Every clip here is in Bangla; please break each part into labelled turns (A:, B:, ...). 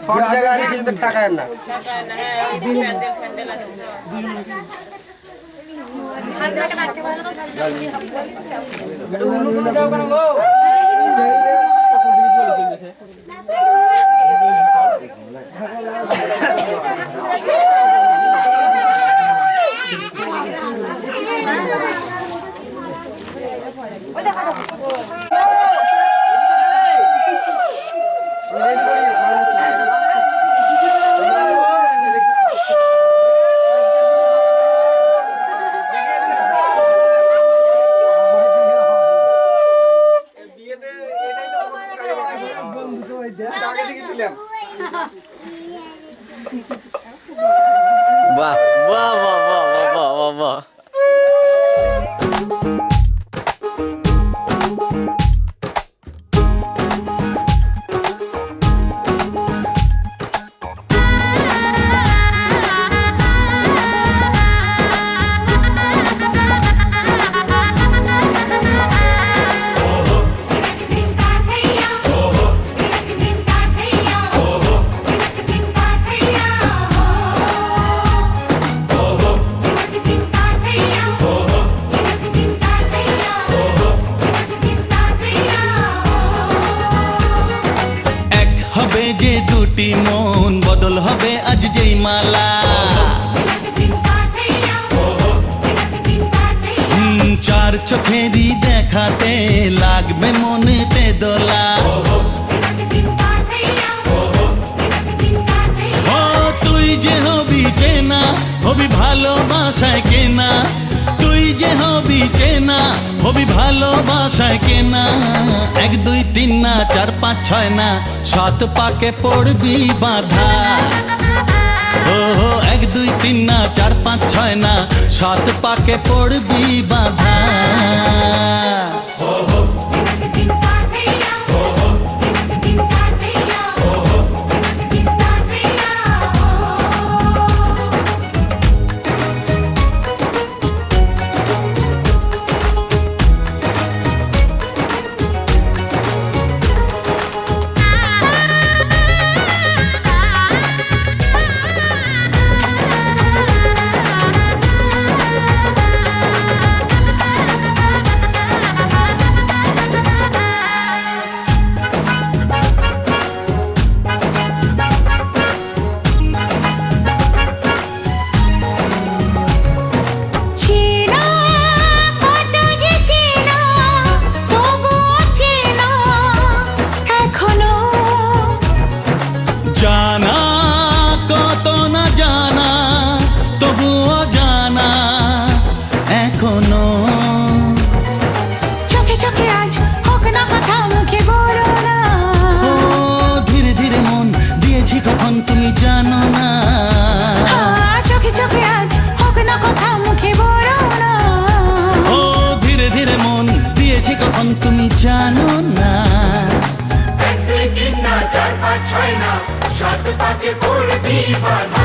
A: সব জায়গায় কিন্তু টাকায় না
B: বাহ বাহ বাহ বাহ বাহ বাহ বাহ
C: যে দুটি মন বদল হবে আজ যেই মালা চার চোখেরই দেখাতে লাগবে মনেতে দোলা ও তুই যে হবি চেনা হবি ভালোবাসায় কেনা তুই যে হবি চেনা হবি ভালোবাসায় কেনা 1 2 3 না 4 5 6 না 7 পাকে পড়বি বাঁধা ও 1 2 3 না 4 5 6 না 7 পাকে পড়বি বাঁধা জানা কত না জানা তবুও জানা এখনো
D: চোখে চোখে আজ হোক না কথা মুখে বলো না
C: ও ধীরে ধীরে মন দিয়েছি কখন তুমি জানো না
D: চোখে চোখে আজ হোক না কথা মুখে বলো না
C: ও ধীরে ধীরে মন দিয়েছি কখন তুমি জানো না
E: 1 2 3 না 4 5 6 না 7 পাকে পড়বি বাঁধা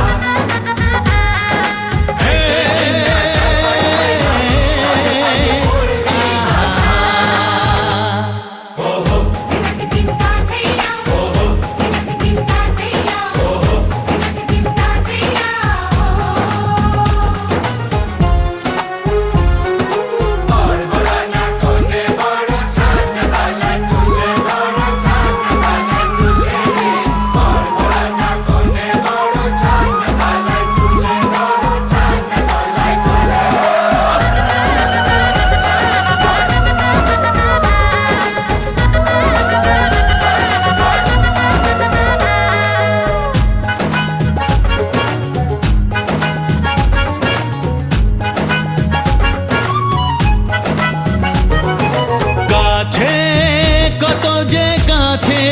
C: কত যে কাছে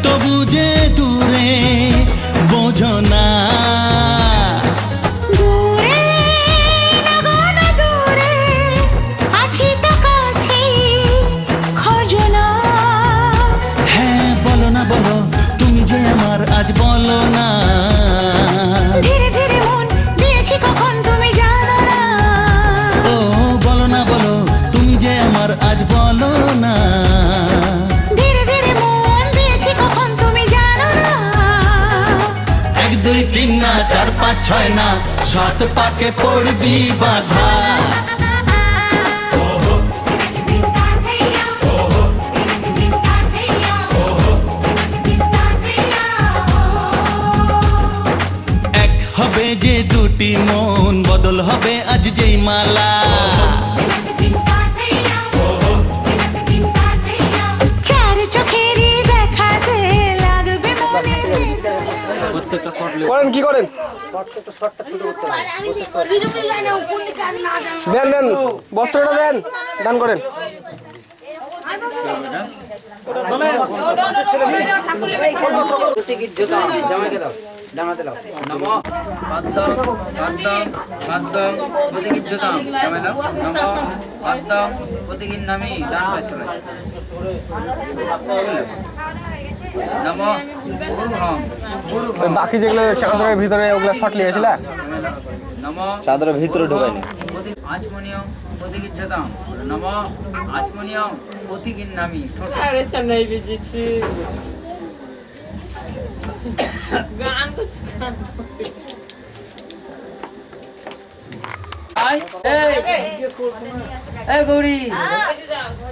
C: তবু যে দূরে বোঝো না
D: দূরে লাগানো দূরে আছি তো কাছে খোঁজো না
C: হ্যাঁ বলো না বলো তুমি যে আমার আজ বলো না
D: ধীরে ধীরে মন দিয়েছি কখন তুমি জানো না
C: ও বলো না বলো তুমি যে আমার আজ বলো না
D: ধীরে ধীরে মন দিয়েছি কখন তুমি জানো না
C: দুই তিন না, চার পাঁচ ছয় না, সাত পাকে পড়বি বাধা। এক হবে যে দুটি মন, বদল হবে আজ যেই মালা।
D: চার চোখেরই দেখাতে লাগবে মনে।
A: করেন কি করেন? দেন দেন, বস্ত্রটা দেন, দান করেন। বাকি যেগুলো চাদরের ভিতরে ওগুলা শর্ট লিয়েছিল,
B: চাদরের ভিতরে ঢোকায়নি।
F: আচমনিয়ম প্রতিগিজ্জতাম নম আচমনিয়ম প্রতিগিন্নামি
G: अरे सर नहीं बेची गान कुछ
F: এই গৌরী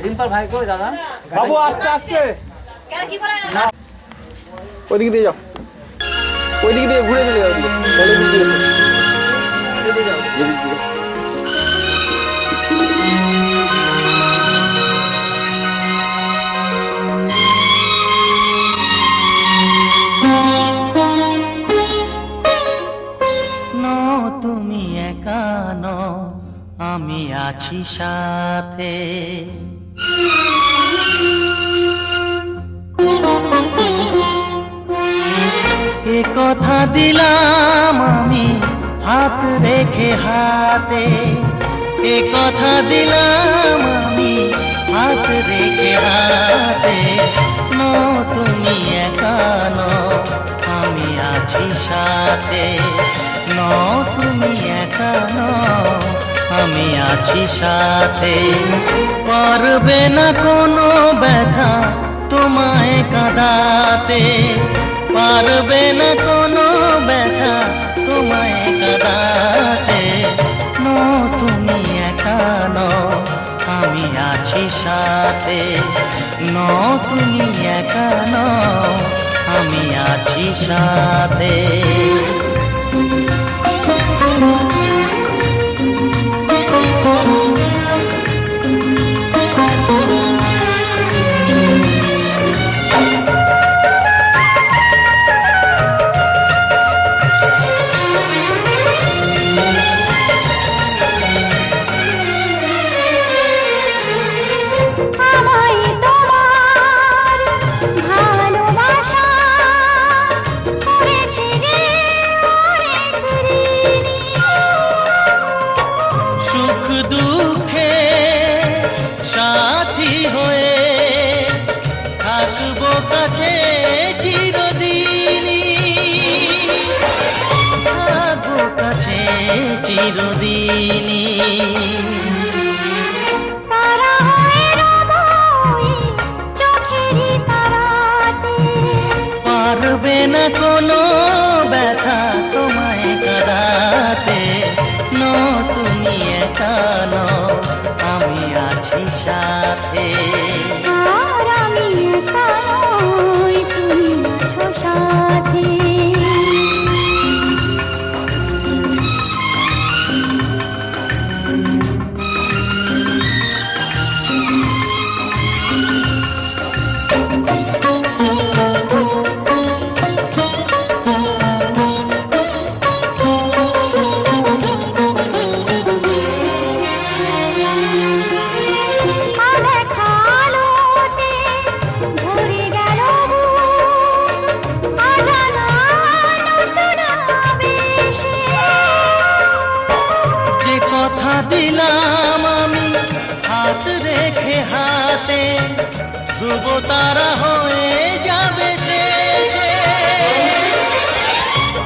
F: রিম্পাল ভাই কই দাদা
A: বাবু আস্তে আস্তে ওইদিকে দিয়ে যাও, ওইদিকে দিয়ে ঘুরে চলে যাও, ওইদিকে দিয়ে যাও।
C: তুমি একা নও, আমি আছি সাথে। এ কথা দিলাম আমি হাত রেখে হাতে, এ কথা দিলাম আমি হাত রেখে হাতে। নো তুমি একা নও, আমি আছি সাথে। নো তুমি একা নও, আমি আছি সাথে। পারবে না কোনো ব্যথা তোমায় কাঁদাতে, পারবে না কোনো ব্যথা তোমায় কাঁদাতে। নো তুমি একা নও, আমি আছি সাথে। নো তুমি একা নও, আমি আছি সাথে।
D: আমায় তোমার ভালোবাসা করেছে যে অনেক ঋণী।
C: সুখ দুঃখে সাথী হয়ে থাকবো কাছে চিরদিনই, থাকবো কাছে চিরদিনই।
D: তারা হয়ে রব ওই চোখেরই তারাতে।
C: পারবে না কোনো ব্যথা তোমায় কাঁদাতে। নো তুমি একা নও, আমি আছি সাথে।
D: আর আমি একা নই, তুমি আছো সাথে।
C: কথা দিলাম আমি হাত রেখে হাতে, ধ্রুব তারা হয়ে যাবে শেষে,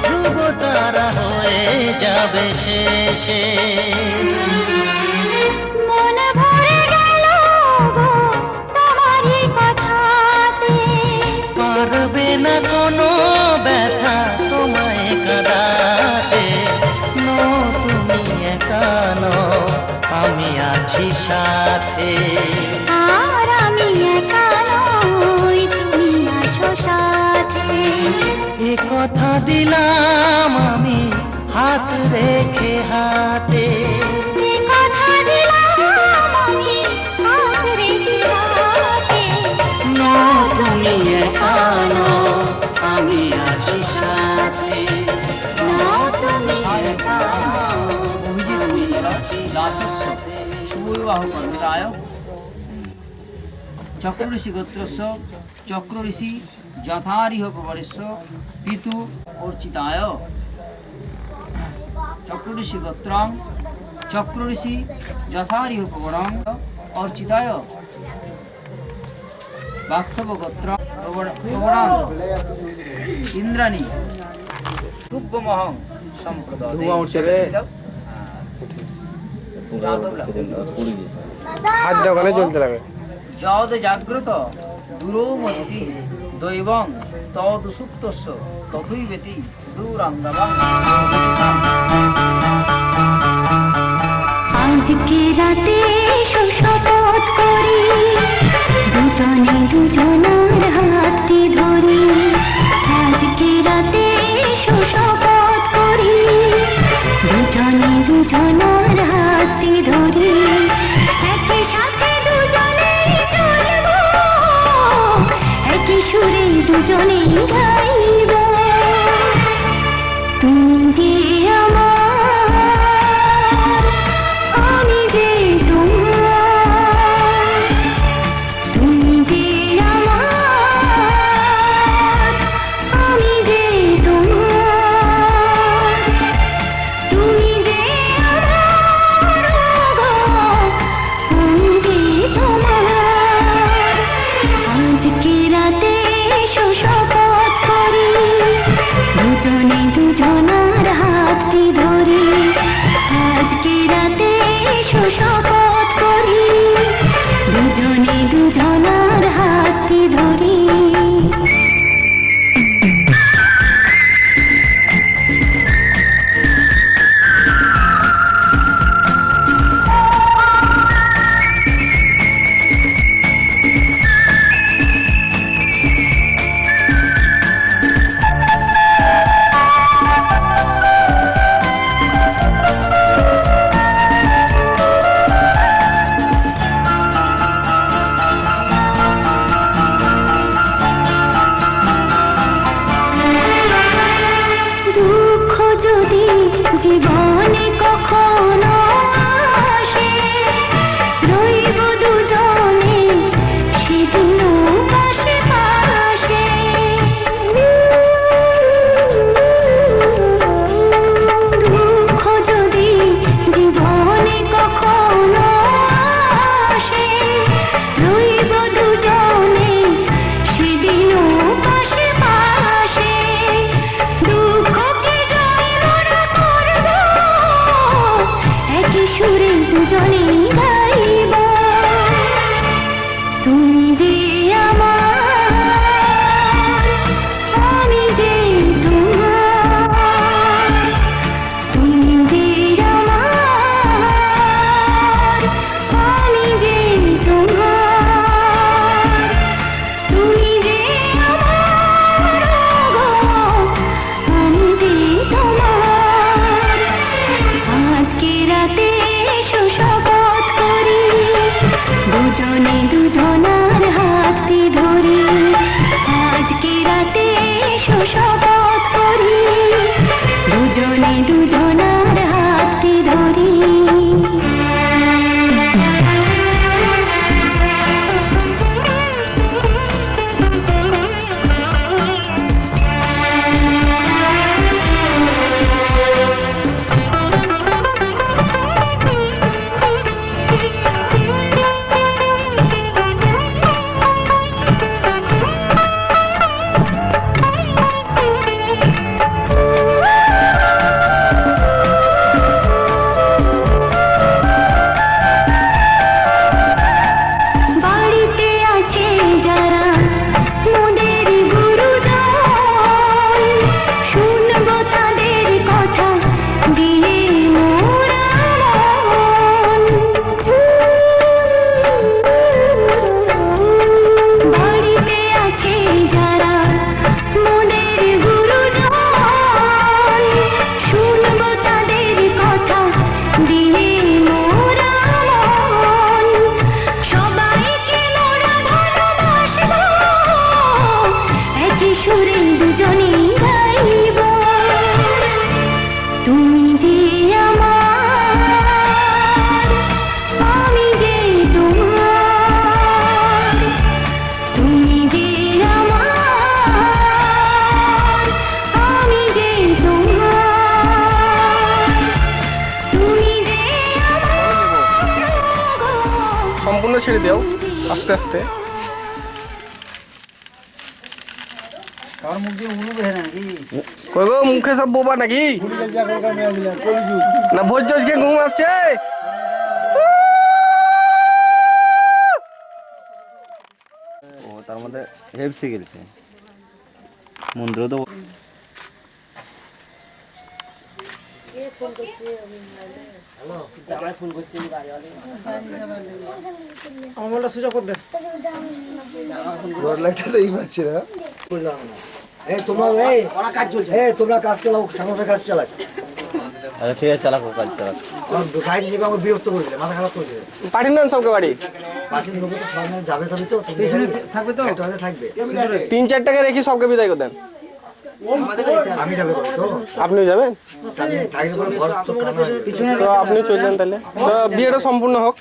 C: ধ্রুব তারা হয়ে যাবে শেষে।
D: মন ভরে গেল গো তোমারই কথাতে।
C: পারবে না কোনো ব্যথা তোমায় সাথে।
D: আর আমি একা নই, তুমি আছো সাথে।
C: এ কথা দিলাম আমি হাত রেখে হাতে।
D: এ কথা দিলাম আমি হাত রেখে হাতে।
C: না তুমি একা নও, আমি আছি সাথে। না তুমি একা নও,
F: অভিজিৎ দাসস্য শুভ বিবাহ কর্মিতায় চক্র ঋষি গোত্রস্য চক্র ঋষি যথারিহ প্রবরেস্য পিতু অর্চিতায়। চক্র ঋষি গোত্রং চক্র ঋষি যথারিহ প্রবরং অর্চিতায়। বাৎসব গোত্র প্রবরং ইন্দ্রাণী তুব্যমহং সম্প্রদায়।
A: হাত দেওয়ালে চলতে লাগে।
F: যদ জাগ্রত দূরমতি দৈবং তদ সুপ্তস্য তথৈবেতি দূরাঙ্গবং।
D: আজকে রাতে শপথ করি, দুজনে দুজনার হাতটি ধরি। আজকে রাতে শপথ করি, দুজনে দুজনার হাতটি ধরি। একই সাথে দুজনেই চলবো, একই সুরে দুজনেই গাইব। তুমি যে আমার, আমি যে তোমার। তুমি যে আমার, আমি যে তোমার। তুমি যে আমার, আমি যে তোমার। আজকে রাতে শপথ করি, দুজনে দুজনার হাতটি ধরি। আজকে রাতে শপথ করি, দুজনে দুজনার হাতটি ধরি। দুঃখ যদি জীবনে কখনো আসে, রইব দুজনে সেদিনও পাশে পাশে। দুঃখ যদি জীবনে কখনো আসে, রইব দুজনে সেদিনও পাশে পাশে। দুঃখকে জয় মোরা করব, একই সুরে দুজনেই গাইব। তুমি যে আমার, আমি যে তোমার। তুমি যে আমার, আমি যে তোমার। তুমি যে আমার, আমি যে তোমার। আজকে রাতে শপথ করি, দুজনে দুজনার হাতটি ধরি। আজকে রাতে শপথ করি, দুজনে দুজনার হাতটি ধরি।
A: ছেড়ে দাও আস্তে আস্তে। কই গো মুখে সব বোবা নাকি? না ভোজ কে ঘুম আসছে?
B: ও তার মধ্যে হেপসি খেলছে মন্দির তো
A: আমার সুযোগ করে দেন।
H: তোমরা কাজ চালাও, সামনে কাজ চালাক।
B: আচ্ছা ঠিক আছে চালাক কাজ চালাক।
H: গাড়ি হিসেবে আমার বিরক্ত করে দিলে, মাথা খারাপ করে দিলে।
A: পাঠিয়ে দেন সবকে বাড়ি।
H: পাঁচিল লোক তো সবাই মিলে যাবে তবে তো থাকবে তো একটা হাতে থাকবে।
A: 3-4 টাকা রেখে সবকে বিদায় করে দেন।
H: আমি যাবে তো
A: আপনিও যাবেন?
H: আমি থাকলে পরে ঘর সব কানা হয়ে যাবে।
A: তো আপনি চললেন তাহলে, তো বিয়েটা সম্পূর্ণ হোক।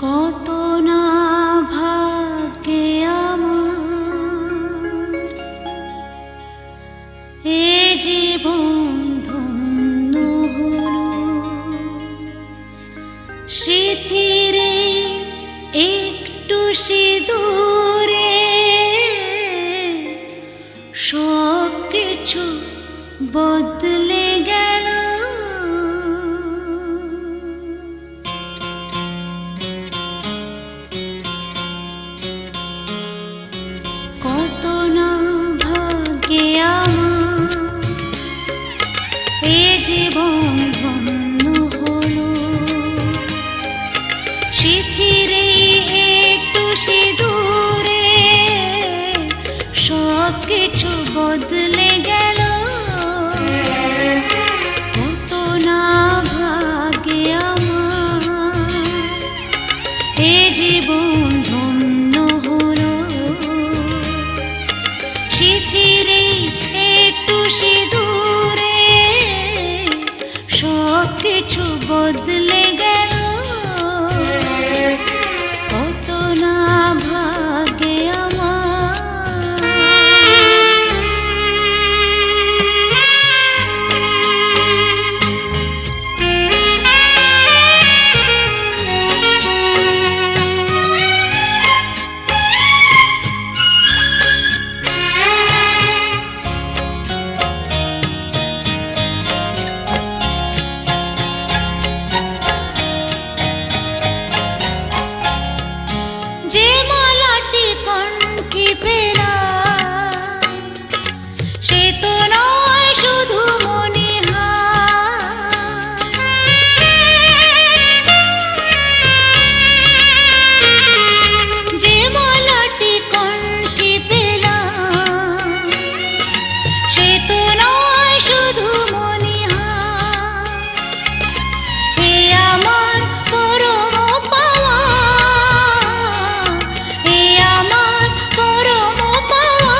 D: কত না ভাগ্যে আমার এ জীবন ধন্য হলো, স্মৃতিরে একটু সিঁদুরে সব কিছু বদলে গেল। কত না ভাগ্যে আমার এ জীবন ধন্য হলো, স্মৃতিরে একটু সিঁদুরে সব কিছু বদলে গেল। কত না ভাগ্যে আমার এ জীবন ধন্য হলো, স্মৃতিরে একটু সিঁদুরে সব কিছু বদলে গেল। কত না ভাগ্যে আমার। যে মালাটি কণ্ঠে পেলাম সে তো নয় শুধু মনিহার। যে মালাটি কণ্ঠে পেলাম সে তো নয় শুধু মনিহার। হে আমার পরম পাওয়া, হে আমার পরম পাওয়া,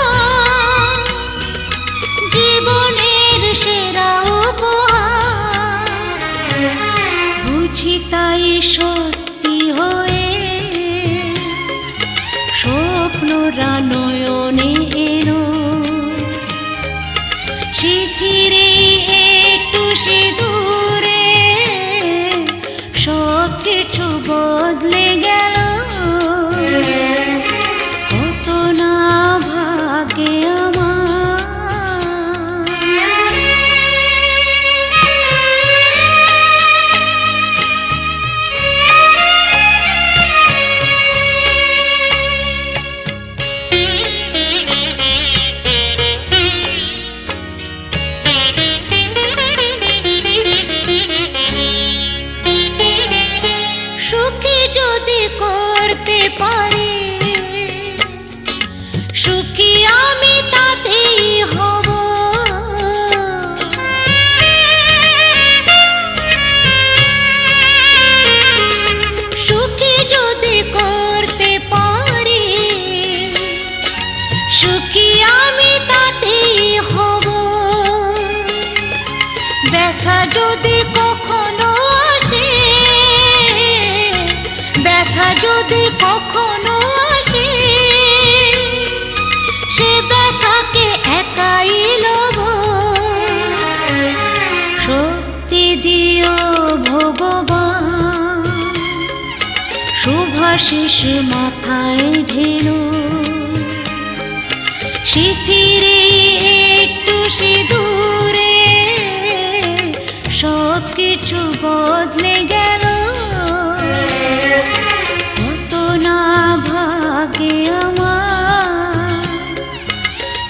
D: জীবনের সেরা উপহার। বুঝি তাই সত্যি হয়ে স্বপ্নরা নয়নে এলো, স্মৃতিরে একটু সিঁদুরে সব কিছু বদলে গেল। কত না ভাগ্যে আমার। আশিস মাথায় ঢেলো শীতিরে একটু সিঁদুরে সব কিছু বদলে গেল কত না ভাগে আমার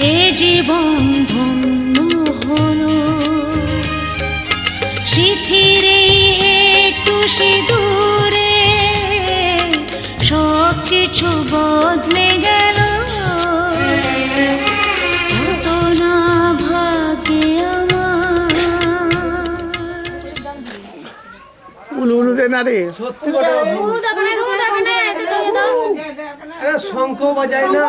D: এ জীবন ধন্য হলো শীতিরে একটু সিঁদুরে সব কিছু বদলে গেল কত না ভাগে আমার
A: উলু উলু দে না রে
H: সত্যি কথা আরে শঙ্খ বাজায় না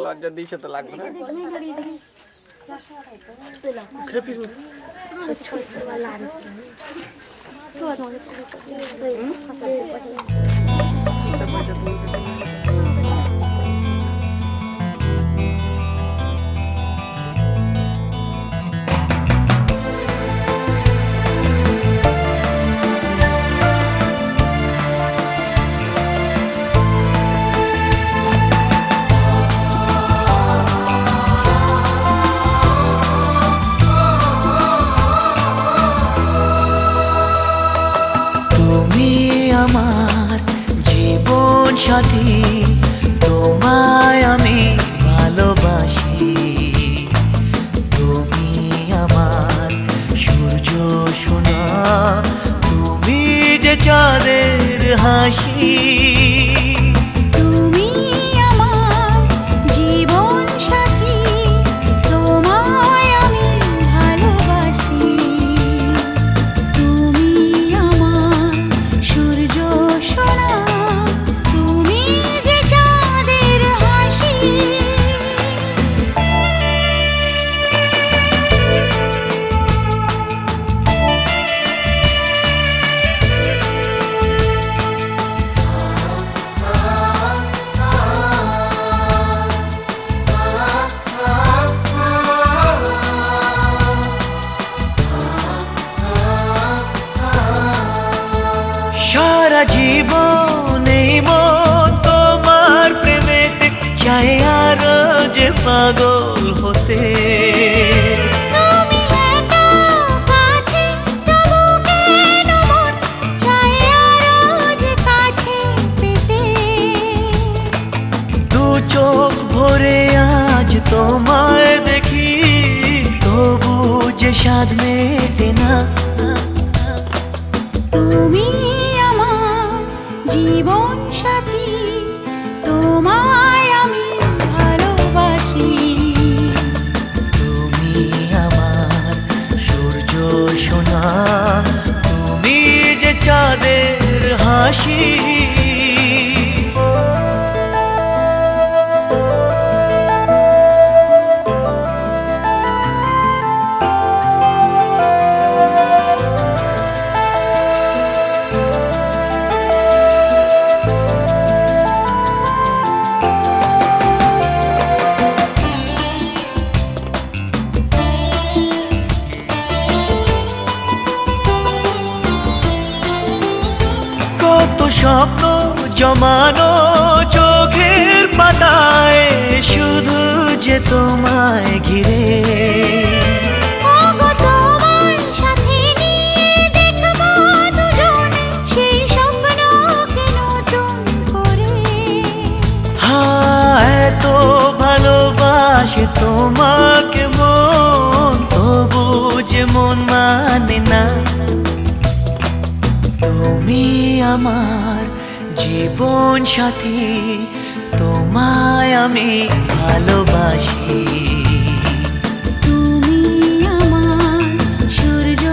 A: লজ্জা দিয়েছে তো লাগবে না
I: আমার জীবন সাথী তোমায় আমি ভালোবাসি তুমি আমার সূর্য সোনা তুমি যে চাঁদের হাসি
D: তুমি আমার জীবন সাথী তোমায় আমি ভালোবাসি তুমি আমার সূর্য সোনা তুমি যে চাঁদের হাসি
I: সারা জীবন এই মন তোমার প্রেমেতে চাই আরো যে পাগল হতে
D: তুমি এত কাছে তবু কেন মন চায় আরো যে কাছে পেতে
I: দু চোখ ভরে আজ তোমায় দেখি তবু যে স্বাদ মেটে না
D: তুমি আমার জীবন সাথী তোমায় আমি ভালোবাসি
I: তুমি আমার সূর্য সোনা তুমি যে চাঁদের হাসি কত স্বপ্ন জমানো চোখের পাতায় শুধু যে তোমায় ঘিরে
D: ওগো তোমার সাথে নিয়ে দেখবো দুজনে সেই স্বপ্নকে নতুন করে
I: এত ভালোবাসে তোমাকে মন তবু যে মন মানে না তুমি আমার জীবন সাথী তোমায় আমি ভালোবাসি
D: তুমি আমার সূর্য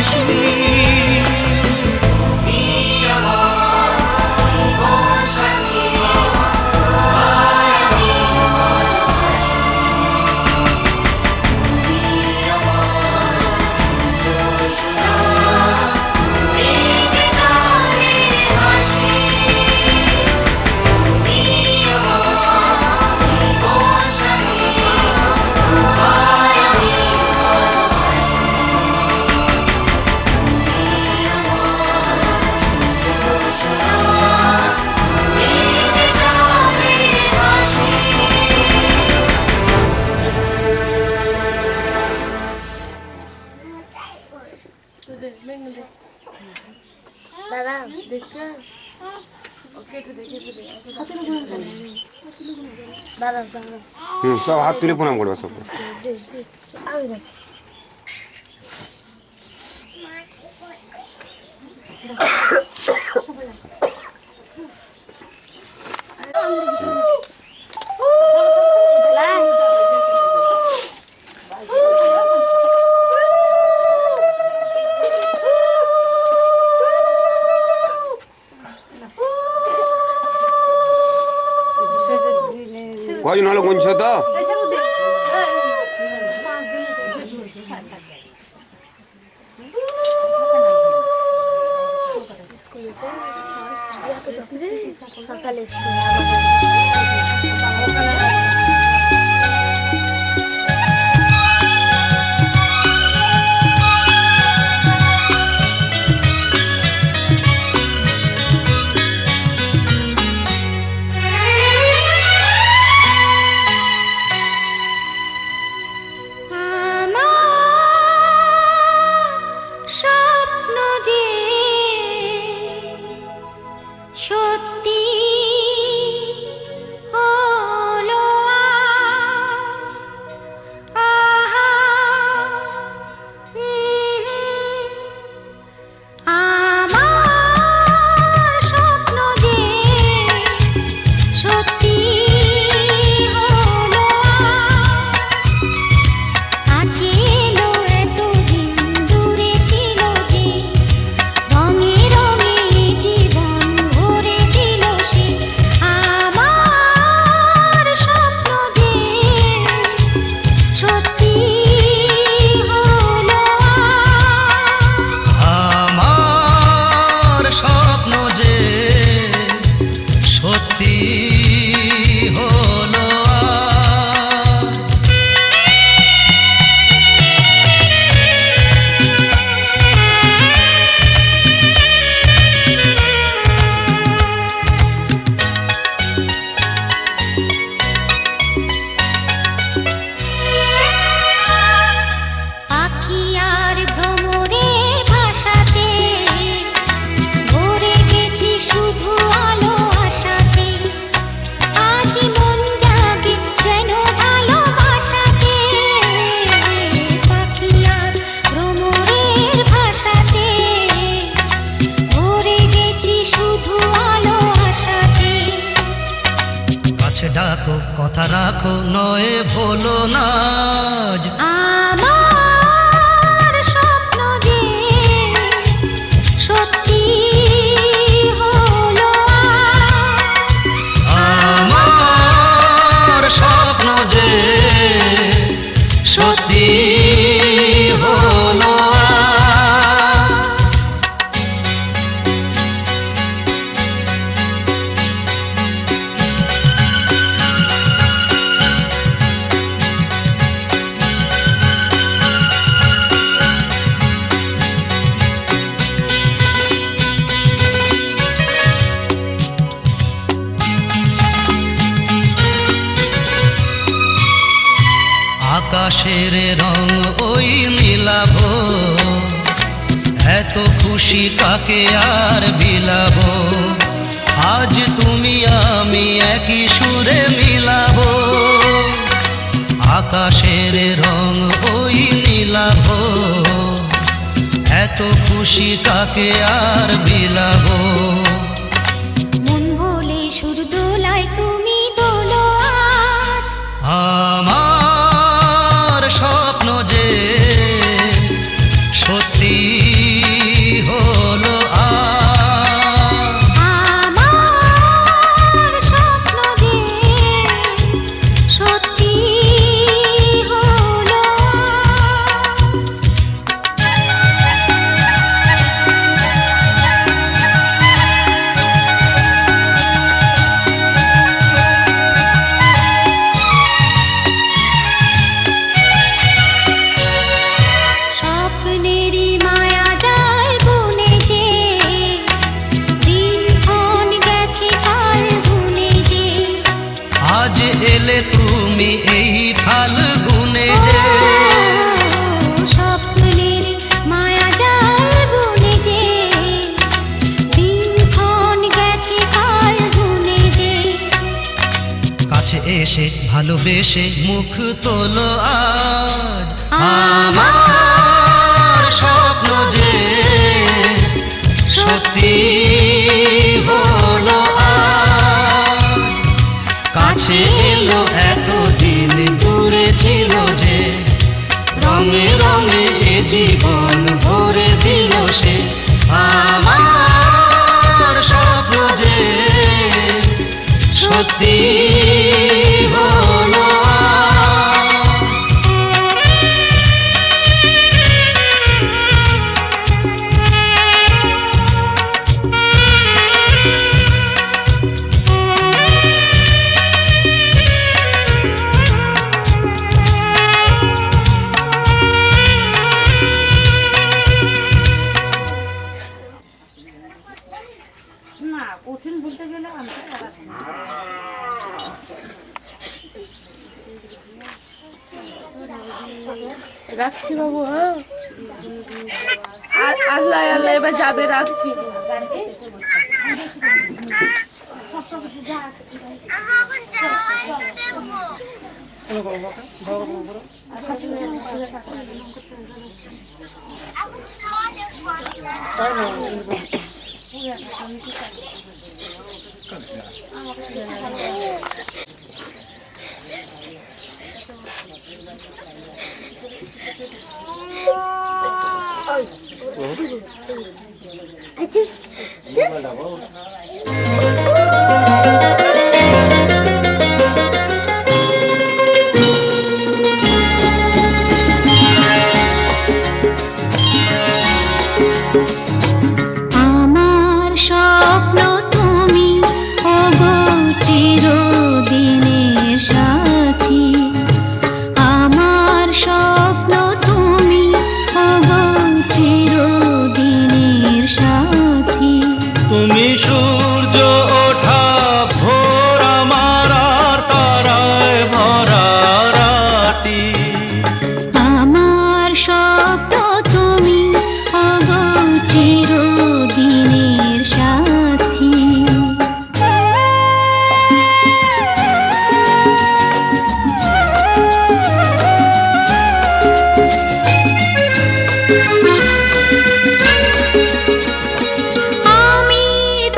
I: হাসি
G: দাদা দেখতে দাদা দাদা
A: সব হাত তুলে প্রণাম করবে সব। কয়জন হলো গুনছো তো?
G: সকালে
D: স্বপ্ন যে সত্যি হলো আজ। আহা, আমার স্বপ্ন যে সত্যি হলো আজ। এলো এতদিন দূরে ছিল যে, রঙে রঙে জীবন ভরে দিল সে। আমার স্বপ্ন যে সত্যি হলো
I: আমার স্বপ্ন যে সত্যি হলো
D: পাখি আর ভ্রমরের ভাষাতে ভরে গেছি শুধু আলো আশাতে। আজ মন জাগে যেন ভালোবাসাতে। পাখি আর ভ্রমরের ভাষাতে ভরে গেছি শুধু আলো আশাতে।
I: কাছে ডাকো কথা রাখো নয় ভোলো না আজ।
D: আমার স্বপ্ন যে সত্যি হলো আজ।
I: আমার স্বপ্ন যে সত্যি হলো আকাশের রং ওই মিলাবো, এত খুশি কাকে আর বিলাবো। আজ তুমি আমি একই সুরে মিলাবো। আকাশের রং ওই মিলাবো, এত খুশি কাকে আর বিলাবো।
D: মন ভোলে সুর দোলায় তুমি দোলো আজ।
I: আমার স্বপ্ন যে সত্যি এলে তুমি এই ফাল্গুনে যে
D: স্বপ্নের মায়া জাল বুনে যে দিনক্ষণ গেছে কাল গুনে যে
I: কাছে এসে ভালোবেসে মুখ তোলো আজ আমার স্বপ্ন যে সত্যি হলো আজ কাছে এলো এতদিন দূরে ছিল যে রঙে রঙে এ জীবন ভরে দিল সে আমার স্বপ্ন যে সত্যি হলো
J: রাখছি বাবু, হ্যাঁ আল্লাহ আল্লাহ এবার যাবে, রাখছি।
D: আমার স্বপ্ন তুমি ওগো চিরদিনের সাথী আমার স্বপ্ন তুমি ওগো চিরদিনের সাথী
C: তুমি সূর্য ওঠা ভোর আমার আর তারায় ভরা রাতি
D: আমার স্বপ্ন তুমি ওগো চিরদিনের সাথী আমি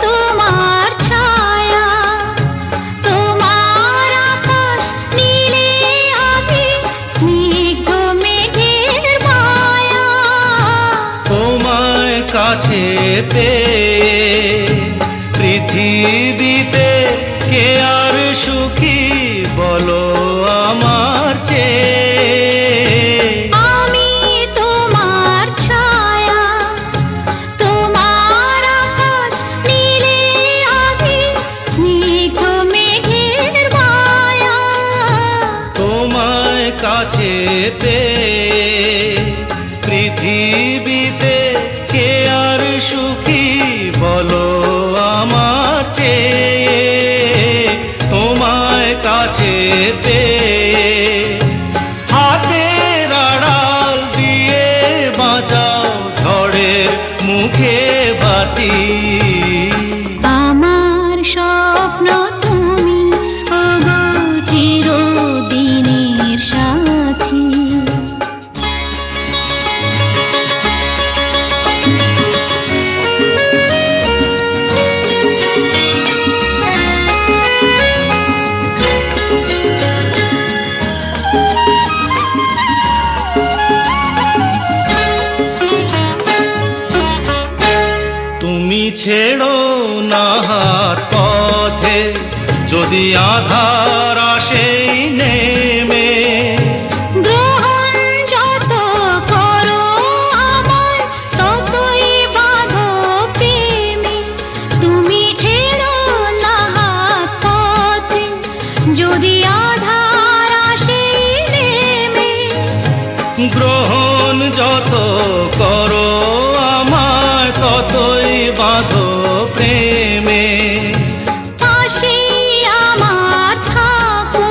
D: তোমার ছায়া তোমার আকাশ নীলে আমি স্নিগ্ধ মেঘের মায়া
C: তোমায় কাছে পেয়ে পৃথিবীতে কে আর সুখী বলো আমার চেয়ে
D: আমি তোমার ছায়া তোমার আকাশ নীলে আমি স্নিগ্ধ মেঘের মায়া
C: তোমায় কাছে পেয়ে পৃথিবীতে কে আর সুখী বলো আমার চেয়ে তোমায় কাছে পেয়ে হাতের আড়াল দিয়ে বাঁচাও ঝড়ের মুখে বাতি
D: আমার স্বপ্ন তুমি ওগো চিরদিনের সাথী
C: তুমি ছেড়ো না হাত পথে যদি আধার আসেই নেমে
D: গ্রহণ যত করো আমার ততই বাঁধো প্রেমে তুমি ছেড়ো না হাত পথে যদি আধার আসে নেমে
C: গ্রহণ যত করো আমায় ততই বাঁধো প্রেমে
D: পাশে আমার থাকো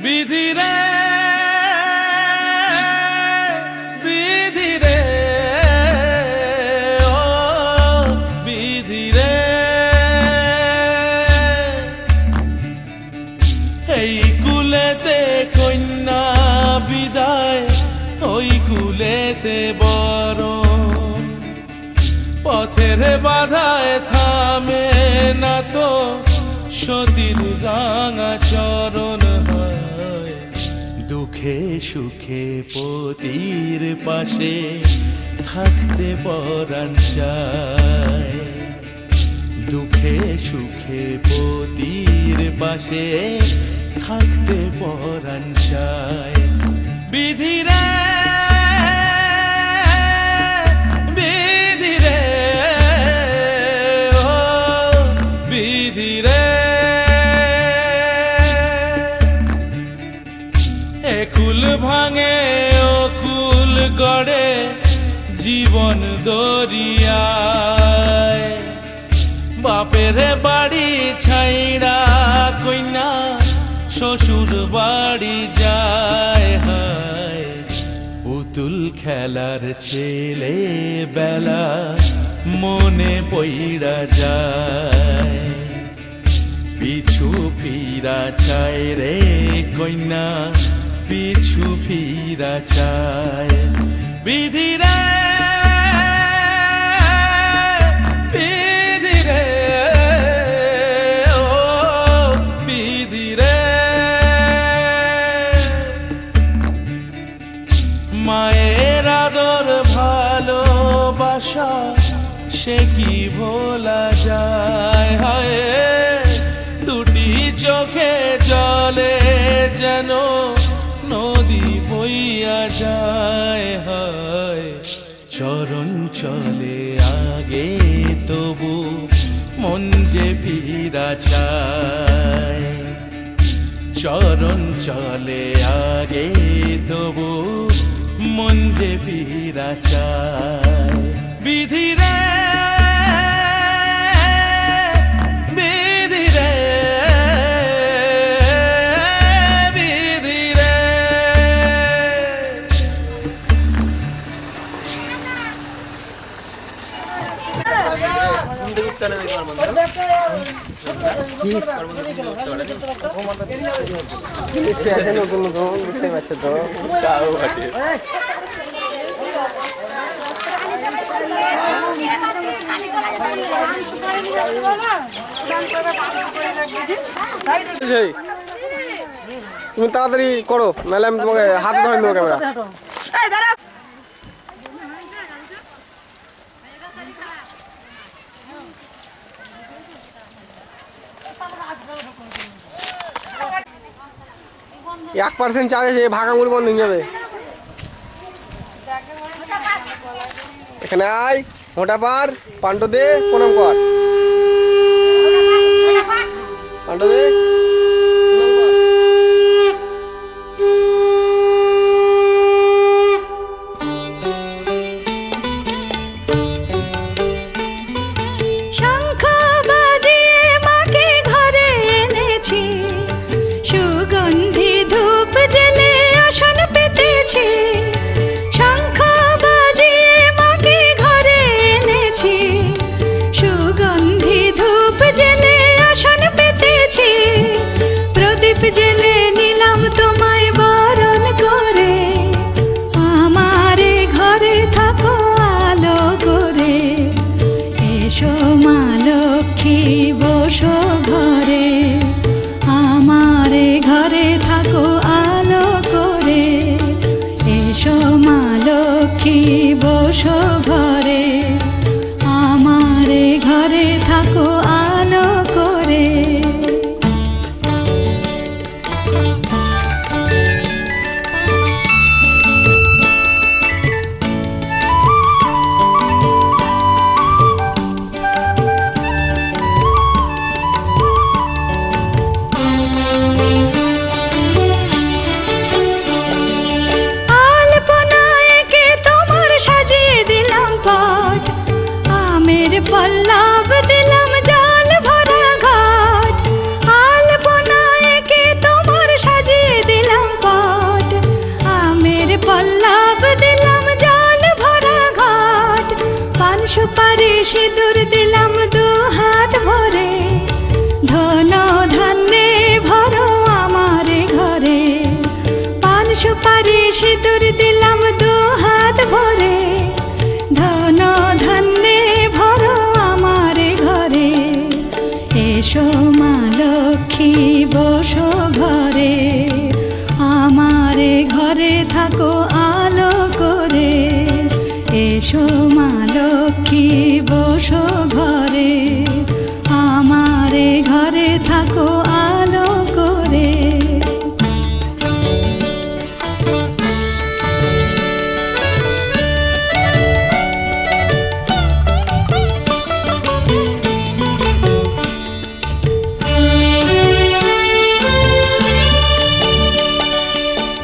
C: বিধি রে বিধি রে ও বিধি রে এই কুলেতে কন্যা বিদায় ওই কুলেতে বরণ পথের বাধায় থামে না তো সতীর রাঙা চরণ হয় দুঃখে সুখে পতির পাশে থাকতে পরাণ চায় দুঃখে সুখে পতির পাশে থাকতে পরাণ চায় বিধি রে বিধি রে ও বিধি রে একুল ভাঙে ও কুল গড়ে জীবন দরিয়ায় বাপের বাড়ি ছাইড়া কইনা শ্বশুর বাড়ি যায় হায় পুতুল খেলার ছেলে বেলা মনে পইড়া যায় পিছু ফিরা চায় রে কইনা পিছু ফিরা চায় বিধি রে বিধি রে ও বিধি রে মায়ের আদর ভালোবাসা সে কি ভোলা যায় হায় দুটি চোখে জলে যেন নদী বইয়া যায় হায় চরণ চলে আগে তবু মন যে ফিরা চায় চরণ চলে আগে তবু মন যে ফিরা চায় বিধি রে বিধি রে বিধি রে
A: নতুন নতুন বুঝতে পারছো তো তাও বটে। তুমি তাড়াতাড়ি করো নাহলে আমি তোমাকে হাতে ধরে নেবো ক্যামেরা। এক % চার্জ আছে ভাগামুড়ি বন্ধ হয়ে যাবে। এখানে আয় মোটা পার পান্ডো দে প্রণাম কর পান্ডো দে
D: শঙ্খ বাজিয়ে মাকে ঘরে এনেছি সুগন্ধি সিঁদুর দিলাম দু হাত ভরে, ধন ধান্যে ভরো আমারে ঘরে। এসো মা লক্ষ্মী বসো ঘরে, আমারে ঘরে থাকো আলো করে। এসো মা লক্ষ্মী বসো ঘরে, আমারে ঘরে থাকো আলো করে।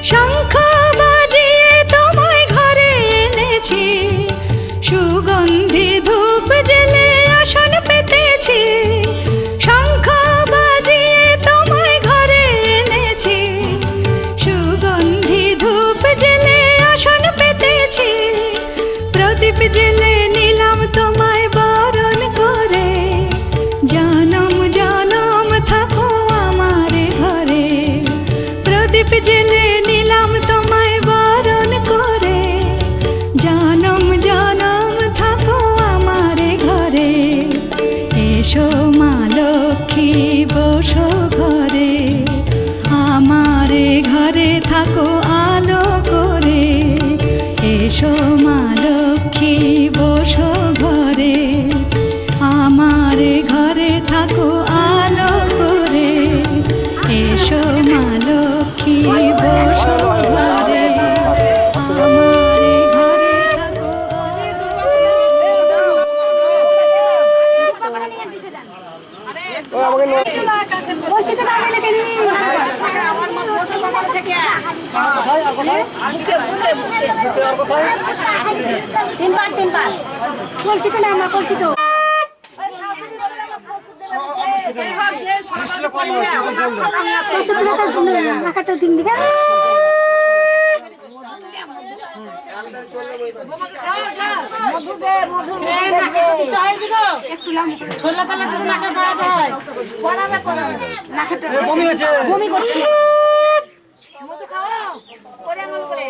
D: শঙ্খ বাজিয়ে তোমায় ঘরে এনেছি, সুগন্ধি ধূপ জেলে আসন পেতেছি। শঙ্খ বাজিয়ে তোমায় ঘরে এনেছি, সুগন্ধি ধূপ জেলে আসন পেতেছি। প্রদীপ জেলে নিলাম তোমায় বরণ করে, জনম জনম থাকো আমারে ঘরে। প্রদীপ জেলে নিলাম তোমায় বরণ করে, জনম জনম থাকো আমারে ঘরে। এসো মা লক্ষ্মী বসো ঘরে, আমারে ঘরে থাকো আলো করে। এসো মা লক্ষ্মী বসো ঘরে, আমারে ঘরে থাকো আলো করে। এসো মা লক্ষ্মী বসো ঘরে, আমারে ঘরে থাকো
A: ও আমাকে নো-
G: তিনবার তিনবার কলসি তো না আমার কলসি তো আকাশটা দিন দিবে
H: বমি হয়েছে।
G: বমি করছি মধু খাও করে আমল করে